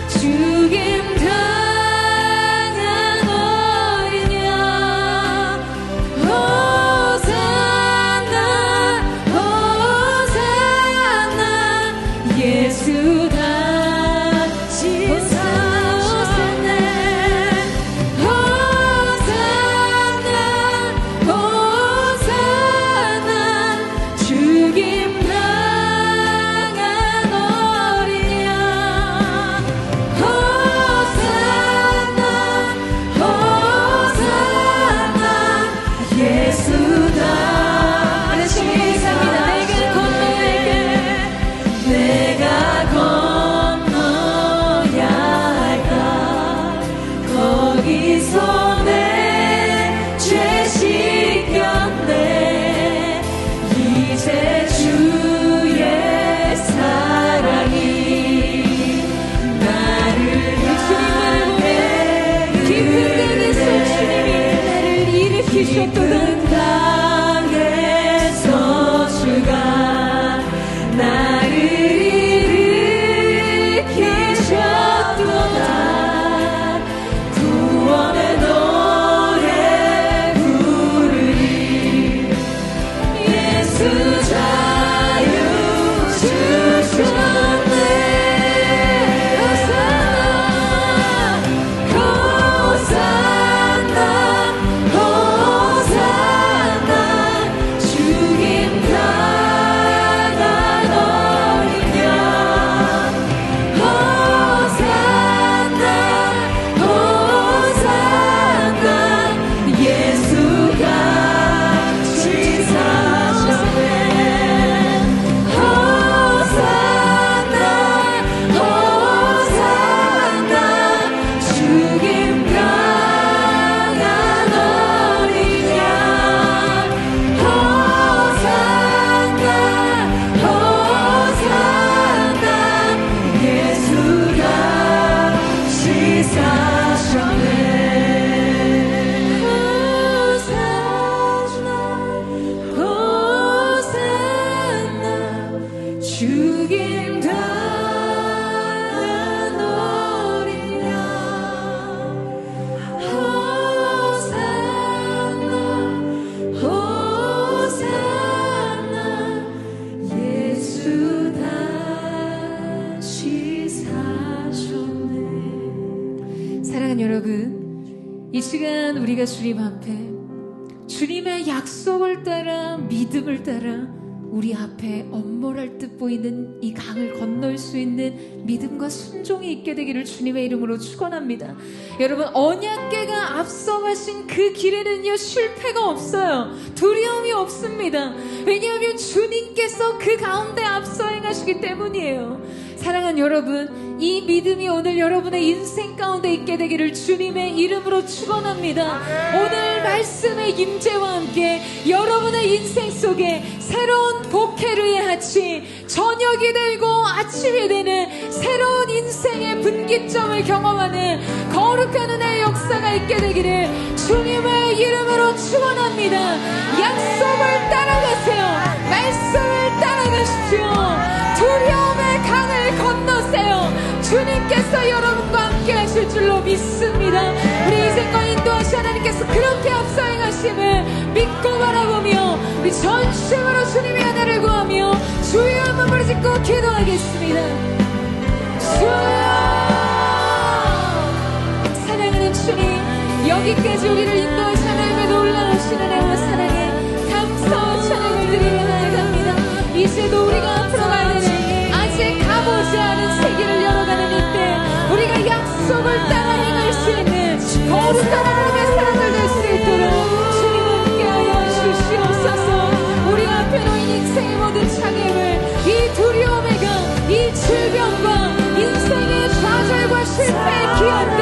죽임 당한 어린 양 호산나 호산나 예수 다시 사셨네 호산나 호산나 죽임 당한 어린 양 호산나 호산나 예수다 열심히 인사합니다 내가 건너야 할까 거기서 내 죄 씻겼네 이제 주의 사랑이 나를 향해 깊은 강에서 주님이 나를 일으키셨도다 강에서 주가 나를 일으키셨도다 구원의 노래 부르리 예수 자유 주셨네 호산나 호산나 호산나 죽임 당한 어린 양 호산나 호산나 예수가 지사셨네 호산나 호산나 죽임 당한 어린 양 호산나 호산나 예수가 지사셨네 호산나 호산나 죽임 당한 어린 양 호산나 호산나 예수 다시 사셨네 사랑하는 여러분 이 시간 우리가 주님 앞에 주님의 약속을 따라 믿음을 따라 우리 앞에 엄몰할 듯 보이는 이 강을 건널 수 있는 믿음과 순종이 있게 되기를 주님의 이름으로 축원합니다. 여러분 언약궤가 앞서가신 그 길에는요 실패가 없어요. 두려움이 없습니다. 왜냐하면 주님께서 그 가운데 앞서 행하시기 때문이에요. 사랑하는 여러분 이 믿음이 오늘 여러분의 인생 가운데 있게 되기를 주님의 이름으로 축원합니다. 오늘 말씀의 임재와 함께 여러분의 인생 속에 새로운 복회류의 아침 저녁이 되고 아침이 되는 새로운 인생의 분기점을 경험하는 거룩한 은혜의 역사가 있게 되기를 주님의 이름으로 축원합니다. 약속을 따라가세요. 말씀을 따라가십시오. 두려움의 강을 건너세요. 주님께서 여러분과 함께 하실 줄로 믿습니다. 우리 인생과 인도하시 하나님께서 그렇게 앞서 행하심을 믿고 바라보며 우리 전심으로 주님의 은혜를 구하며 주여 한번 부르짖고 기도하겠습니다. 주여 끝까지 우리를 인도하신 하나님의 놀라우신 은혜와 사랑에 감사와 찬양을 드리며 나아갑니다. 이제도 우리가 앞으로 가야 되는 아직 가보지 않은 세계를 열어가는 이때 우리가 약속을 따라 행할 수 있는 거룩한 하나님의 사람들 될 수 있도록 주님 함께하여 주시옵소서. 우리 앞에 놓인 인생의 모든 장애물, 이 두려움에가 이 질병과 인생의 좌절과 실패의 기한들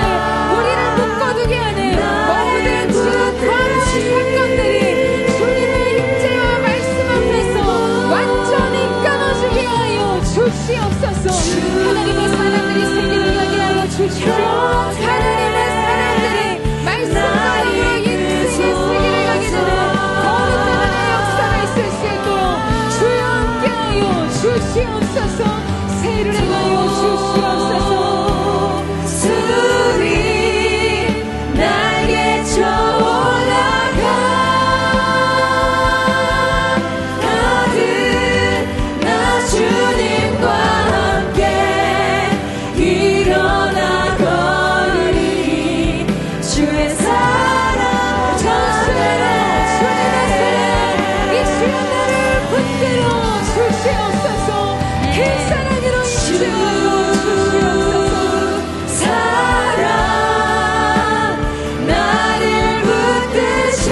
우리를 묶어두게 하는 모든 지극한 사건들이 주님의 임재와 말씀 앞에서 완전히 끊어지게 하여 주시옵소서. 하나님의 사람들이 세계를 가게 하여 주십시오. 하나님의 사람들이 말씀 가운데로 인생의 세계를 가게 되는 거룩한 하나의 역사가 있을 수 있도록 주여 함께하여 주시옵소서. 세를 행하여 주시옵소서. 주님 날개쳐 올라가 가득 나 주님과 함께 일어나 걸으리. 주의 사랑 전하라. 주님의 사랑 이 주의 나를 붙들어 주시옵소서. 그 사랑으로 인도하여 주시옵소서. 사랑 나를 붙드시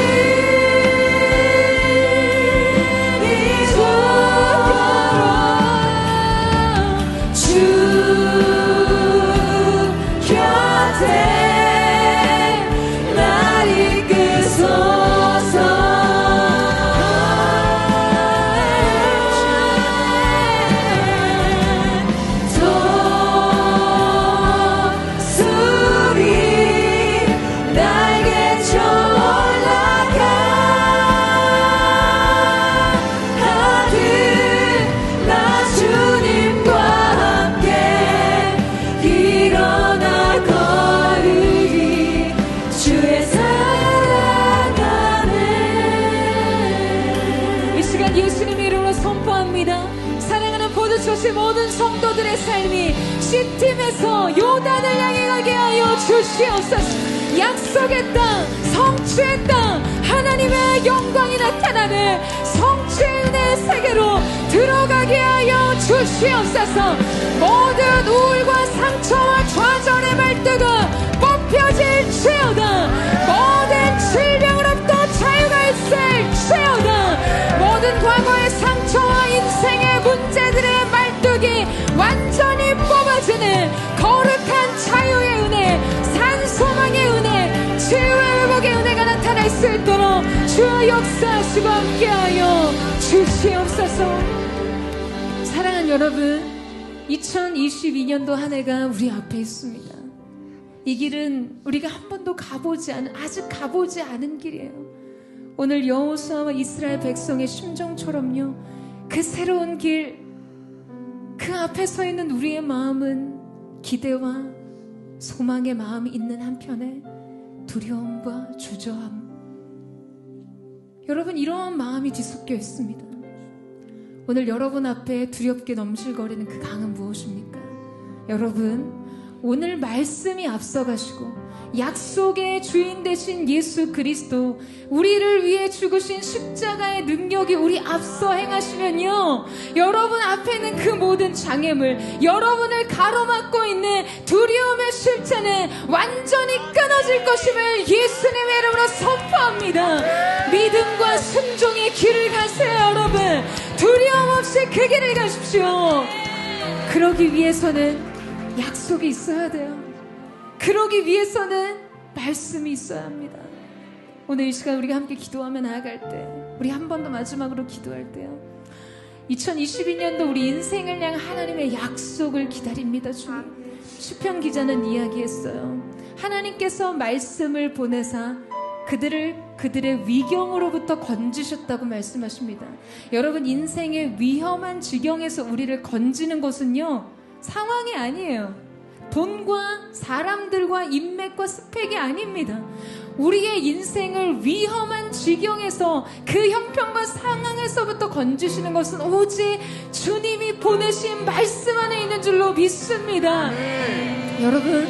주 곁에 날 이끄소서. 소리 날개쳐 올라가 가득 나 주님과 함께 일어나 걸으리. 주의 사랑 안에. 이 시간 예수님의 이름으로 선포합니다. 사랑하는 포도초시 모든 성도들의 삶이 시팀에서 요단을 향해 가게 하여 주시옵소서. 약속의 땅, 성취의 땅, 하나님의 영광이 나타나는 성취의 은혜의 세계로 들어가게 하여 주시옵소서. 모든 우울과 상처와 좌절의 말투가 뽑혀질지어다. 모든 질병으로부터 자유가 있을지어다. 모든 과거의 상처와 인생의 문제들의 말뚝이 완전히 뽑아지는 거룩한 자유의 은혜, 산소망의 은혜, 치유의 회복의 은혜가 나타날 수 있도록 주의 역사하시고 함께하여 주시옵소서. 사랑하는 여러분, 2022년도 한 해가 우리 앞에 있습니다. 이 길은 우리가 한 번도 아직 가보지 않은 길이에요. 오늘 여호수아와 이스라엘 백성의 심정처럼요, 그 새로운 길, 그 앞에 서 있는 우리의 마음은 기대와 소망의 마음이 있는 한편에 두려움과 주저함, 여러분 이러한 마음이 뒤섞여 있습니다. 오늘 여러분 앞에 두렵게 넘실거리는 그 강은 무엇입니까? 여러분, 오늘 말씀이 앞서가시고 약속의 주인 되신 예수 그리스도, 우리를 위해 죽으신 십자가의 능력이 우리 앞서 행하시면요, 여러분 앞에 있는 그 모든 장애물, 여러분을 가로막고 있는 두려움의 실체는 완전히 끊어질 것임을 예수님의 이름으로 선포합니다. 믿음과 순종의 길을 가세요. 여러분, 두려움 없이 그 길을 가십시오. 그러기 위해서는 약속이 있어야 돼요. 그러기 위해서는 말씀이 있어야 합니다. 오늘 이 시간 우리가 함께 기도하며 나아갈 때, 우리 한 번 더 마지막으로 기도할 때요, 2022년도 우리 인생을 향한 하나님의 약속을 기다립니다. 주님, 시편 기자는 이야기했어요. 하나님께서 말씀을 보내사 그들의 위경으로부터 건지셨다고 말씀하십니다. 여러분, 인생의 위험한 지경에서 우리를 건지는 것은요, 상황이 아니에요. 돈과 사람들과 인맥과 스펙이 아닙니다. 우리의 인생을 위험한 지경에서, 그 형편과 상황에서부터 건지시는 것은 오직 주님이 보내신 말씀 안에 있는 줄로 믿습니다. 여러분,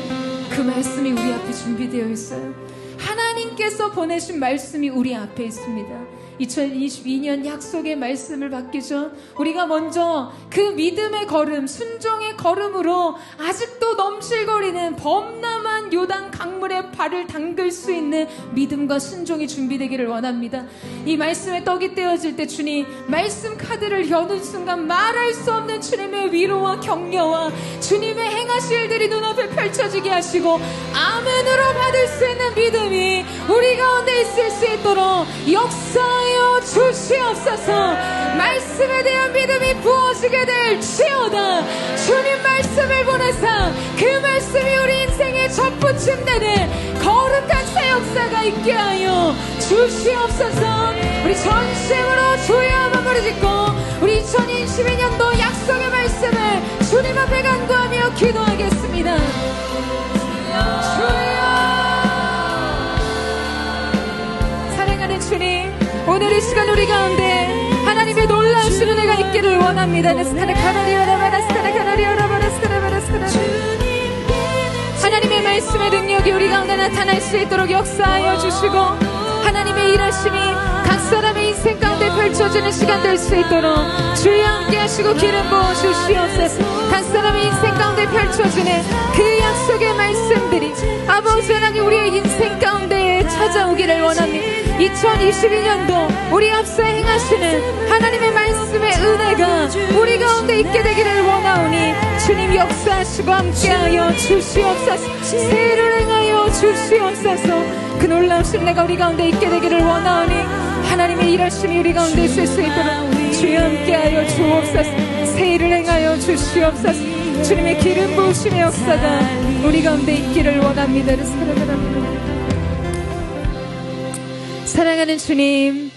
그 말씀이 우리 앞에 준비되어 있어요. 하나님 하나님께서 보내신 말씀이 우리 앞에 있습니다. 2022년 약속의 말씀을 받기 전 우리가 먼저 그 믿음의 걸음, 순종의 걸음으로 아직도 넘실거리는 범람한 요단 강물에 발을 담글 수 있는 믿음과 순종이 준비되기를 원합니다. 이 말씀에 떡이 떼어질 때 주님 말씀 카드를 여는 순간 말할 수 없는 주님의 위로와 격려와 주님의 행하실 일들이 눈앞에 펼쳐지게 하시고 아멘으로 받을 수 있는 믿음이 우리 가운데 있을 수 있도록 역사하여 주시옵소서. 말씀에 대한 믿음이 부어지게 될지어다. 주님 말씀을 보내사 그 말씀이 우리 인생에 접붙임되는 거룩한 새 역사가 있게 하여 주시옵소서. 우리 전심으로 주의 한번 부르짖고 우리 2022년도 약속의 말씀을 주님 앞에 간구하며 기도하겠습니다. 주여, 사랑하는 주님, 오늘 이 시간 우리 가운데 하나님의 놀라우신 은혜가 있기를 원합니다. 하나님의 말씀의 능력이 우리 가운데 나타날 수 있도록 역사하여 주시고 하나님의 일하심이 각 사람의 인생 가운데 펼쳐지는 시간 될 수 있도록 주여 함께 하시고 기름 부어 주시옵소서. 각 사람의 인생 가운데 펼쳐지는 그 약속의 말씀들이 아버지 하나님 우리의 인생 가운데 찾아오기를 원합니다. 2022년도 우리 앞서 행하시는 하나님의 말씀의 은혜가 우리 가운데 있게 되기를 원하오니 주님 역사하시고 함께하여 주시옵소서. 새를 행하여 주시옵소서. 그 놀라우신 은혜가 우리 가운데 있게 되기를 원하오니 하나님의 일하심이 우리 가운데 있을 수 있도록 주여 함께하여 주옵소서. 새를 행하여 주시옵소서. 주님의 기름 부으심의 역사가 우리 가운데 있기를 원합니다. 사랑하는 주님,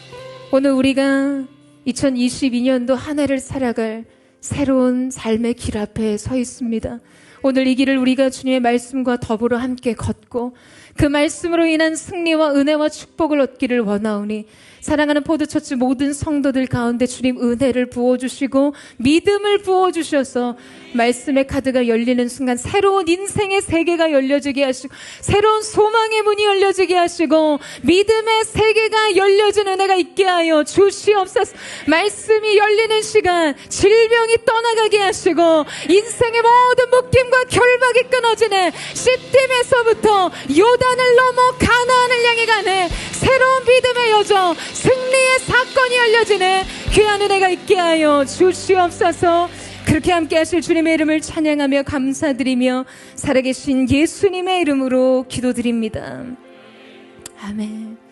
오늘 우리가 2022년도 한 해를 살아갈 새로운 삶의 길 앞에 서 있습니다. 오늘 이 길을 우리가 주님의 말씀과 더불어 함께 걷고 그 말씀으로 인한 승리와 은혜와 축복을 얻기를 원하오니 사랑하는 포도처치 모든 성도들 가운데 주님 은혜를 부어주시고 믿음을 부어주셔서 말씀의 카드가 열리는 순간 새로운 인생의 세계가 열려지게 하시고 새로운 소망의 문이 열려지게 하시고 믿음의 세계가 열려진 은혜가 있게 하여 주시옵소서. 말씀이 열리는 시간 질병이 떠나가게 하시고 인생의 모든 묶임과 결박이 끊어지는 시딤에서부터 요단을 넘어 가나안을 향해 가는 새로운 믿음의 여정 승리의 사건이 열려지는 귀한 은혜가 있게 하여 주시옵소서. 그렇게 함께 하실 주님의 이름을 찬양하며 감사드리며 살아계신 예수님의 이름으로 기도드립니다. 아멘.